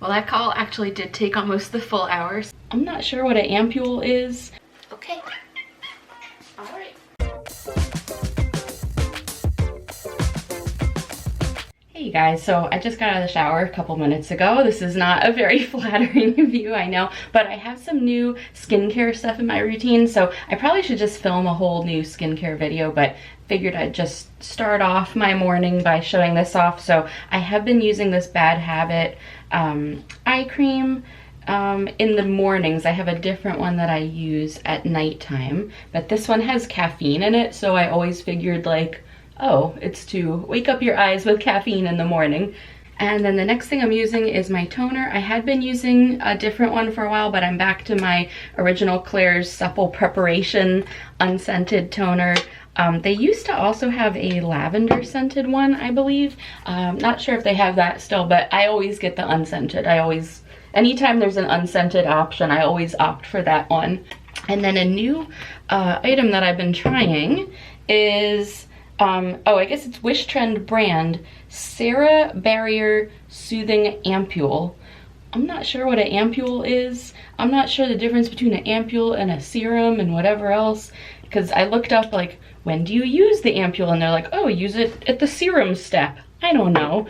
Well, that call actually did take almost the full hour. I'm not sure what an ampule is. Okay. All right. Hey guys, so I just got out of the shower a couple minutes ago. This is not a very flattering view, I know, but I have some new skincare stuff in my routine, so I probably should just film a whole new skincare video, but figured I'd just start off my morning by showing this off. So I have been using this Bad Habit eye cream in the mornings. I have a different one that I use at nighttime, but this one has caffeine in it, so I always figured like, oh, it's to wake up your eyes with caffeine in the morning. And then the next thing I'm using is my toner. I had been using a different one for a while, but I'm back to my original Claire's Supple Preparation unscented toner. They used to also have a lavender scented one, I believe. Not sure if they have that still, but I always get the unscented. Anytime there's an unscented option, I always opt for that one. And then a new item that I've been trying is, oh, I guess it's Wish Trend brand, Sarah Barrier Soothing Ampule. I'm not sure what an ampule is. I'm not sure the difference between an ampule and a serum and whatever else, because I looked up like, when do you use the ampule? And they're like, oh, use it at the serum step. I don't know.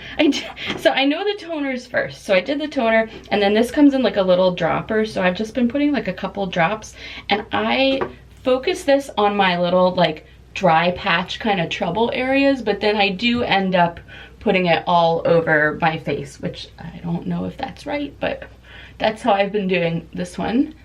So I know the toners first. So I did the toner, and then this comes in like a little dropper. So I've just been putting like a couple drops, and I focus this on my little like dry patch kind of trouble areas, but then I do end up putting it all over my face, which I don't know if that's right, but that's how I've been doing this one.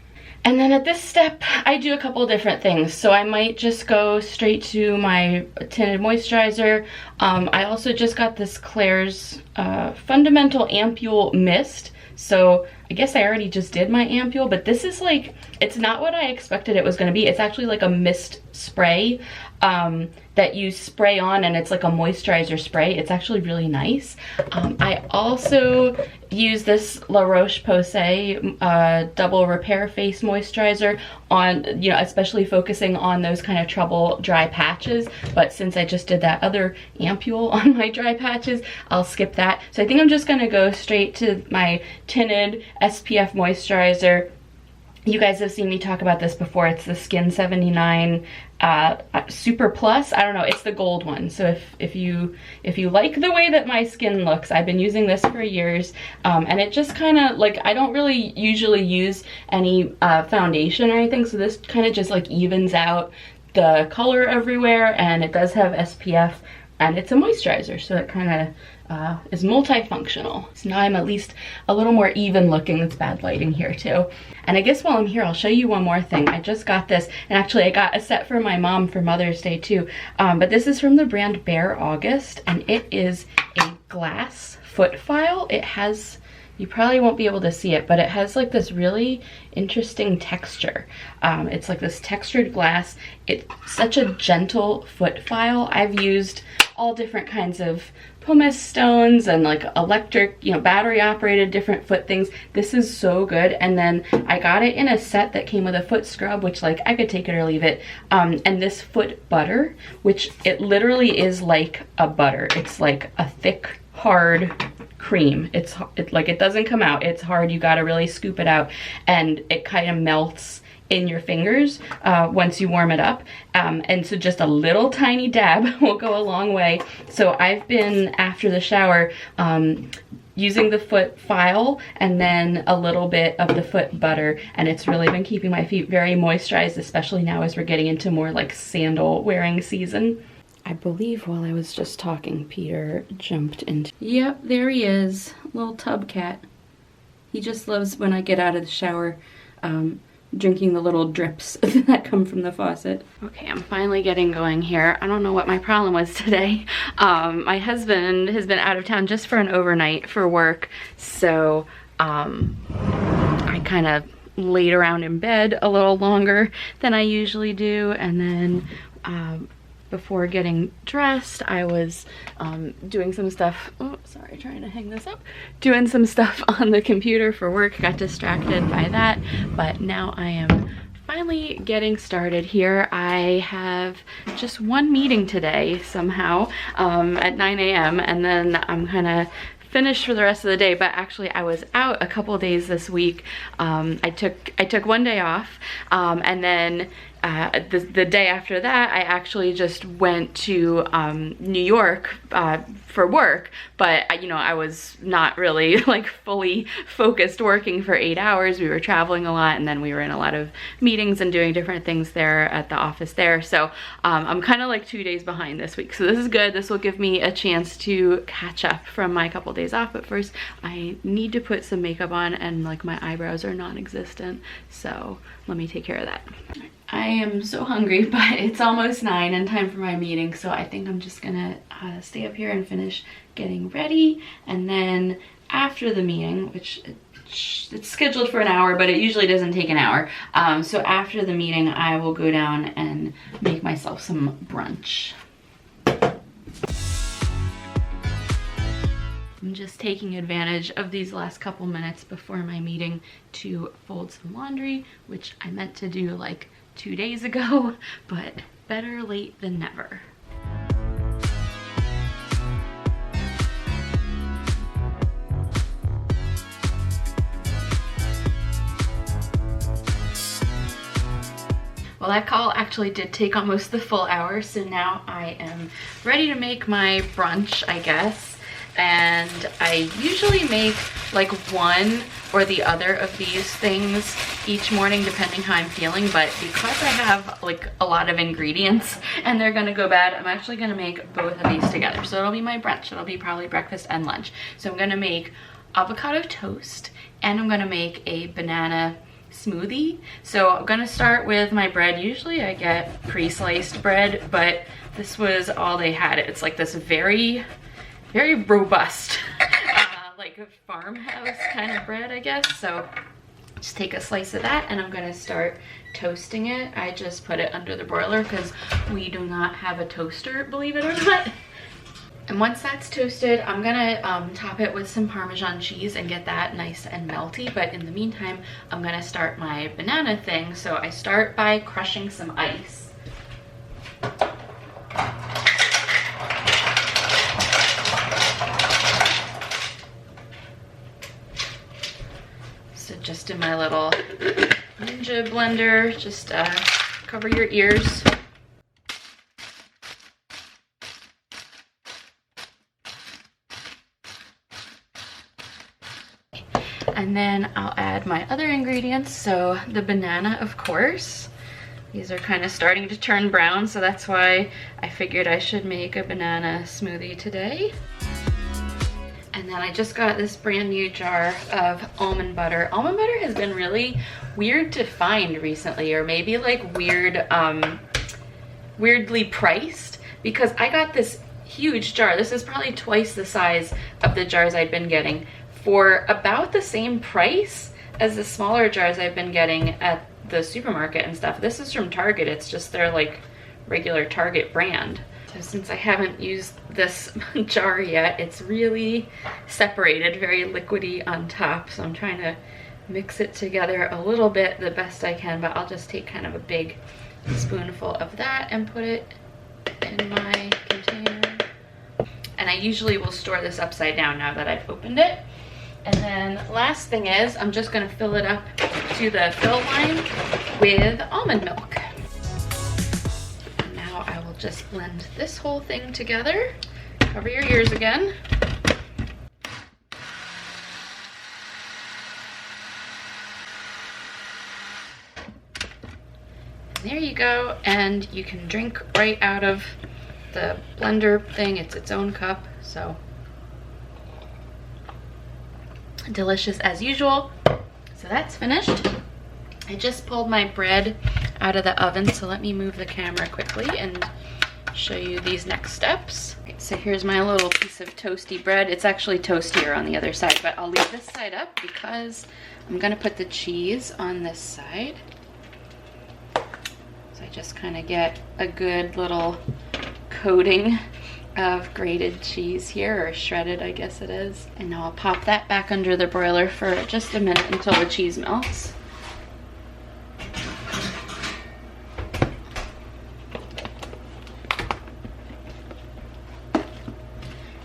And then at this step, I do a couple different things. So I might just go straight to my tinted moisturizer. I also just got this Claire's Fundamental Ampule Mist. So I guess I already just did my ampule, but this is like, it's not what I expected it was gonna be. It's actually like a mist spray that you spray on, and it's like a moisturizer spray. It's actually really nice. I also use this La Roche-Posay Double Repair Face Moisturizer on, you know, especially focusing on those kind of trouble dry patches. But since I just did that other ampule on my dry patches, I'll skip that. So I think I'm just gonna go straight to my tinted SPF moisturizer. You guys have seen me talk about this before. It's the Skin 79 Super Plus. I don't know, it's the gold one. So if you like the way that my skin looks, I've been using this for years, and it just kind of like, I don't really usually use any foundation or anything, so this kind of just like evens out the color everywhere, and it does have SPF, and it's a moisturizer, so it kind of is multifunctional. So now I'm at least a little more even looking. It's bad lighting here too. And I guess while I'm here, I'll show you one more thing. I just got this, and actually I got a set for my mom for Mother's Day too. But this is from the brand Bare August, and it is a glass foot file. It has, you probably won't be able to see it, but it has like this really interesting texture. It's like this textured glass. It's such a gentle foot file. I've used all different kinds of pumice stones and like electric, you know, battery operated different foot things. This is so good. And then I got it in a set that came with a foot scrub, which like I could take it or leave it, and this foot butter, which it literally is like a butter. It's like a thick, hard cream. It's like, it doesn't come out, it's hard. You got to really scoop it out, and it kind of melts in your fingers once you warm it up, and so just a little tiny dab will go a long way. So I've been, after the shower, using the foot file and then a little bit of the foot butter, and it's really been keeping my feet very moisturized, especially now as we're getting into more like sandal wearing season. I believe while I was just talking, Peter jumped into, yep, there he is, little tub cat. He just loves when I get out of the shower, drinking the little drips that come from the faucet. Okay, I'm finally getting going here. I don't know what my problem was today. My husband has been out of town just for an overnight for work, so I kind of laid around in bed a little longer than I usually do, and then before getting dressed, I was doing some stuff, oh, sorry, trying to hang this up, doing some stuff on the computer for work, got distracted by that, but now I am finally getting started here. I have just one meeting today somehow at 9 a.m. and then I'm kind of finished for the rest of the day, but actually I was out a couple days this week. I took one day off, and then the day after that, I actually just went to New York for work, but you know, I was not really like fully focused working for 8 hours. We were traveling a lot, and then we were in a lot of meetings and doing different things there at the office there. So I'm kind of like 2 days behind this week. So this is good. This will give me a chance to catch up from my couple days off. But first, I need to put some makeup on, and like my eyebrows are non-existent. So let me take care of that. I am so hungry, but it's almost 9 and time for my meeting, so I think I'm just gonna stay up here and finish getting ready, and then after the meeting, which it's scheduled for an hour, but it usually doesn't take an hour, so after the meeting I will go down and make myself some brunch. I'm just taking advantage of these last couple minutes before my meeting to fold some laundry, which I meant to do like 2 days ago, but better late than never. Well, that call actually did take almost the full hour, so now I am ready to make my brunch, I guess. And I usually make like one or the other of these things each morning depending how I'm feeling, but because I have like a lot of ingredients and they're gonna go bad, I'm actually gonna make both of these together. So it'll be my brunch. It'll be probably breakfast and lunch. So I'm gonna make avocado toast, and I'm gonna make a banana smoothie. So I'm gonna start with my bread. Usually I get pre-sliced bread, but this was all they had. It's like this very robust like a farmhouse kind of bread, I guess. So just take a slice of that, and I'm gonna start toasting it. I just put it under the broiler because we do not have a toaster, believe it or not. And once that's toasted, I'm gonna top it with some Parmesan cheese and get that nice and melty. But in the meantime, I'm gonna start my banana thing. So I start by crushing some ice. So just in my little Ninja blender, just cover your ears. And then I'll add my other ingredients. So the banana, of course. These are kind of starting to turn brown, so that's why I figured I should make a banana smoothie today. And then I just got this brand new jar of almond butter. Almond butter has been really weird to find recently, or maybe like weirdly priced, because I got this huge jar. This is probably twice the size of the jars I'd been getting, for about the same price as the smaller jars I've been getting at the supermarket and stuff. This is from Target. It's just their like regular Target brand. So since I haven't used this jar yet, it's really separated, very liquidy on top. So I'm trying to mix it together a little bit the best I can, but I'll just take kind of a big spoonful of that and put it in my container. And I usually will store this upside down now that I've opened it. And then last thing is, I'm just gonna fill it up to the fill line with almond milk. And now I will just blend this whole thing together. Cover your ears again. There you go, and you can drink right out of the blender thing. It's its own cup, so delicious as usual. So that's finished. I just pulled my bread out of the oven, so let me move the camera quickly and show you these next steps. Okay, so here's my little piece of toasty bread. It's actually toastier on the other side, but I'll leave this side up because I'm gonna put the cheese on this side. So I just kind of get a good little coating of grated cheese here, or shredded, I guess it is. And now I'll pop that back under the broiler for just a minute until the cheese melts.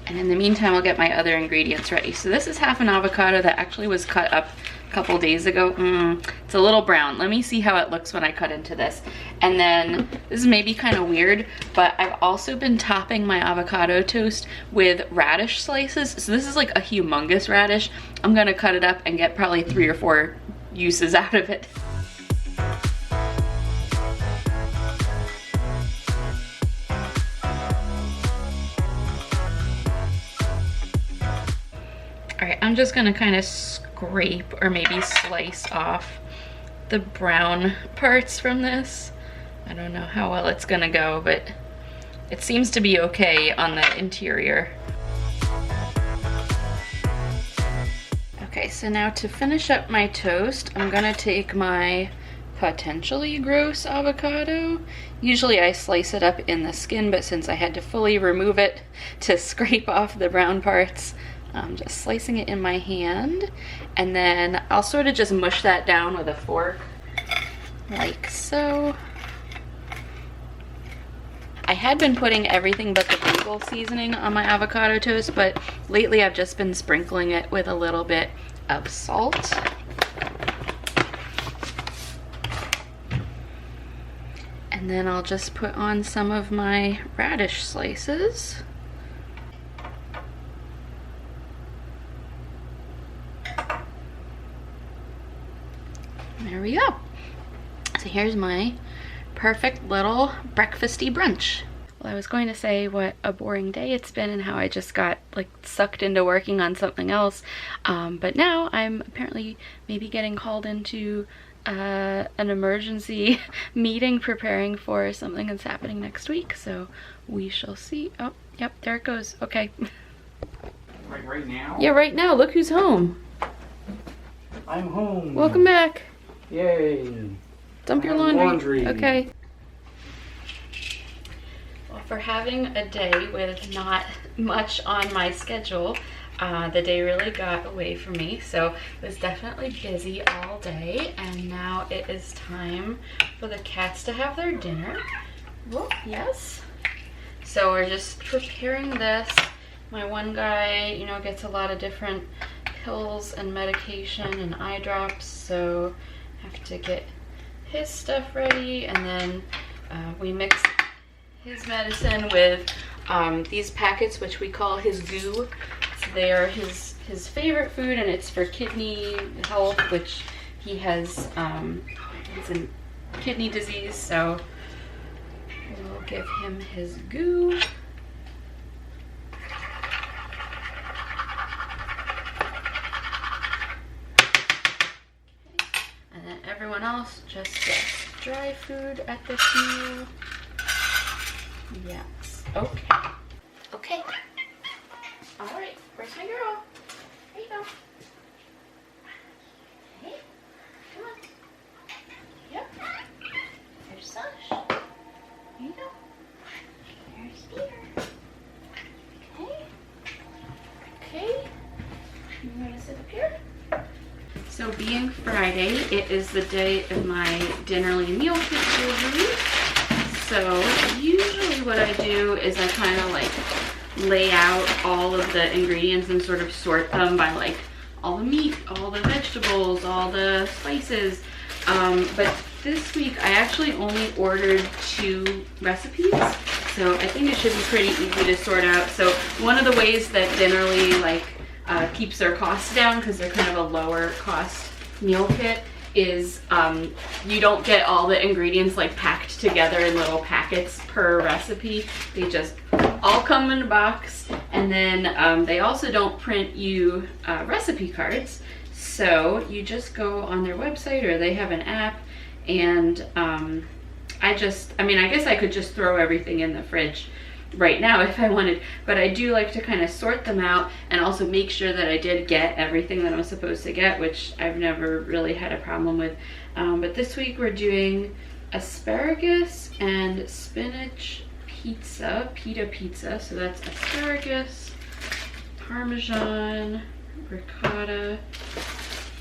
And And in the meantime, I'll get my other ingredients ready. So this is half an avocado that actually was cut up a couple days ago. It's a little brown. Let me see how it looks when I cut into this. And then, this is maybe kind of weird, but I've also been topping my avocado toast with radish slices. So this is like a humongous radish. I'm gonna cut it up and get probably 3 or 4 uses out of it. All right, I'm just gonna kind of scrape or maybe slice off the brown parts from this. I don't know how well it's gonna go, but it seems to be okay on the interior. Okay, so now to finish up my toast, I'm gonna take my potentially gross avocado. Usually I slice it up in the skin, but since I had to fully remove it to scrape off the brown parts, I'm just slicing it in my hand, and then I'll sort of just mush that down with a fork, like so. I had been putting everything but the bagel seasoning on my avocado toast, but lately I've just been sprinkling it with a little bit of salt. And then I'll just put on some of my radish slices. There we go. So here's my perfect little breakfasty brunch. Well, I was going to say what a boring day it's been and how I just got like sucked into working on something else. But now I'm apparently maybe getting called into an emergency meeting preparing for something that's happening next week. So we shall see. Oh, yep, there it goes. Okay. Right now? Yeah, right now. Look who's home. I'm home. Welcome back. Yay. Dump your laundry. Okay. Well, for having a day with not much on my schedule, the day really got away from me. So it was definitely busy all day, and now it is time for the cats to have their dinner. Well, yes. So we're just preparing this. My one guy, you know, gets a lot of different pills and medication and eye drops, so I have to get his stuff ready, and then we mix his medicine with these packets, which we call his goo. So they are his favorite food, and it's for kidney health, which he has it's a kidney disease, so we'll give him his goo. Everyone else just gets dry food at this meal. Yes. Okay. Okay. All right. Where's my girl? There you go. Hey. Come on. Yep. There's Sush. There you go. There's Peter. Okay. Okay. You want to sit up here? So being Friday, it is the day of my Dinnerly meal kit delivery. So usually what I do is I kind of like lay out all of the ingredients and sort of sort them by like all the meat, all the vegetables, all the spices. But this week I actually only ordered 2 recipes. So I think it should be pretty easy to sort out. So one of the ways that Dinnerly keeps their costs down, because they're kind of a lower cost meal kit, is you don't get all the ingredients like packed together in little packets per recipe. They just all come in a box, and then they also don't print you recipe cards. So you just go on their website, or they have an app, and I guess I could just throw everything in the fridge right now if I wanted, but I do like to kind of sort them out and also make sure that I did get everything that I'm supposed to get, which I've never really had a problem with. But this week we're doing asparagus and spinach pita pizza. So that's asparagus, parmesan, ricotta,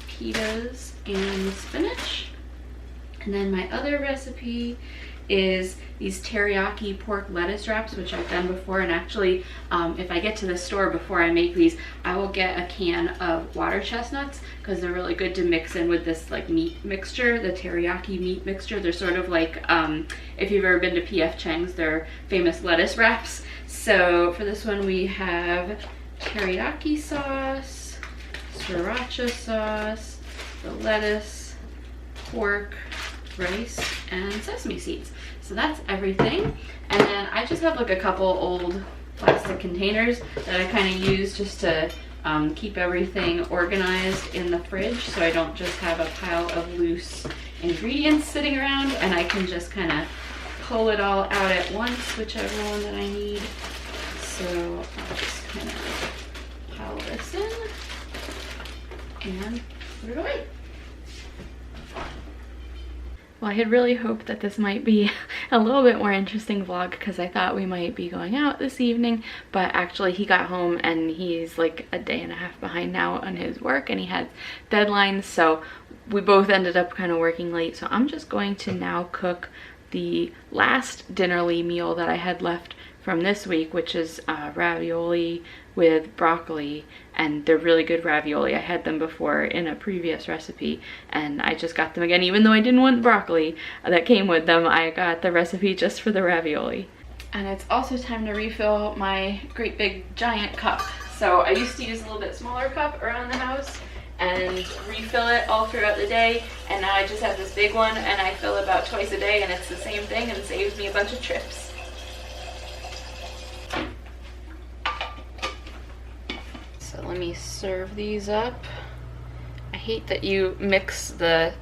pitas, and spinach. And then my other recipe is these teriyaki pork lettuce wraps, which I've done before. And actually, if I get to the store before I make these, I will get a can of water chestnuts because they're really good to mix in with this like meat mixture, the teriyaki meat mixture. They're sort of like, if you've ever been to P.F. Chang's, they're famous lettuce wraps. So for this one, we have teriyaki sauce, sriracha sauce, the lettuce, pork, rice, and sesame seeds. So that's everything. And then I just have like a couple old plastic containers that I kind of use just to keep everything organized in the fridge, so I don't just have a pile of loose ingredients sitting around, and I can just kind of pull it all out at once, whichever one that I need. So I'll just kind of pile this in and put it away. Well, I had really hoped that this might be a little bit more interesting vlog because I thought we might be going out this evening, but actually he got home and he's like a day and a half behind now on his work and he had deadlines, so we both ended up kind of working late. So I'm just going to now cook the last dinnerly meal that I had left from this week, which is ravioli with broccoli, and they're really good ravioli. I had them before in a previous recipe and I just got them again. Even though I didn't want the broccoli that came with them, I got the recipe just for the ravioli. And it's also time to refill my great big giant cup. So I used to use a little bit smaller cup around the house and refill it all throughout the day, and now I just have this big one and I fill it about twice a day, and it's the same thing and saves me a bunch of trips. So let me serve these up. I hate that you mix the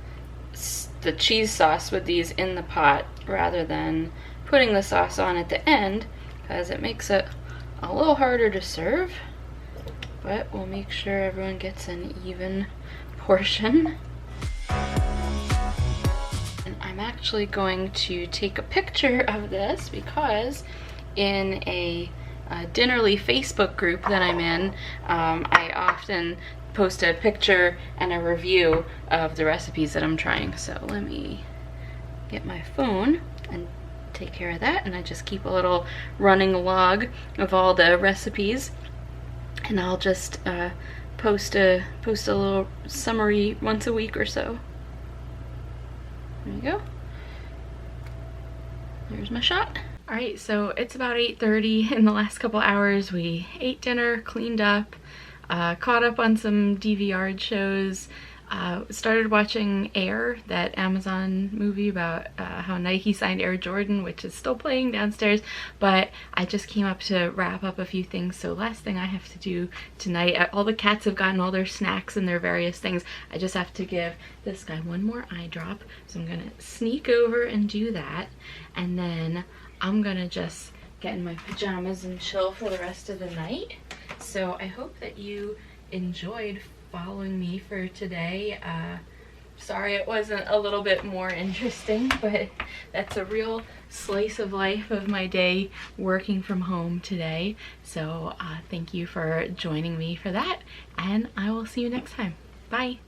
cheese sauce with these in the pot rather than putting the sauce on at the end, because it makes it a little harder to serve, but we'll make sure everyone gets an even portion. And I'm actually going to take a picture of this because in a dinnerly Facebook group that I'm in, I often post a picture and a review of the recipes that I'm trying. So let me get my phone and take care of that, and I just keep a little running log of all the recipes, and I'll just post a little summary once a week or so. There you go. There's my shot. Alright, so it's about 8:30. In the last couple hours we ate dinner, cleaned up, caught up on some DVR shows, started watching Air, that Amazon movie about how Nike signed Air Jordan, which is still playing downstairs, but I just came up to wrap up a few things. So last thing I have to do tonight, all the cats have gotten all their snacks and their various things. I just have to give this guy one more eye drop, so I'm gonna sneak over and do that, and then I'm gonna just get in my pajamas and chill for the rest of the night. So I hope that you enjoyed following me for today. Sorry it wasn't a little bit more interesting, but that's a real slice of life of my day working from home today. So thank you for joining me for that, and I will see you next time. Bye.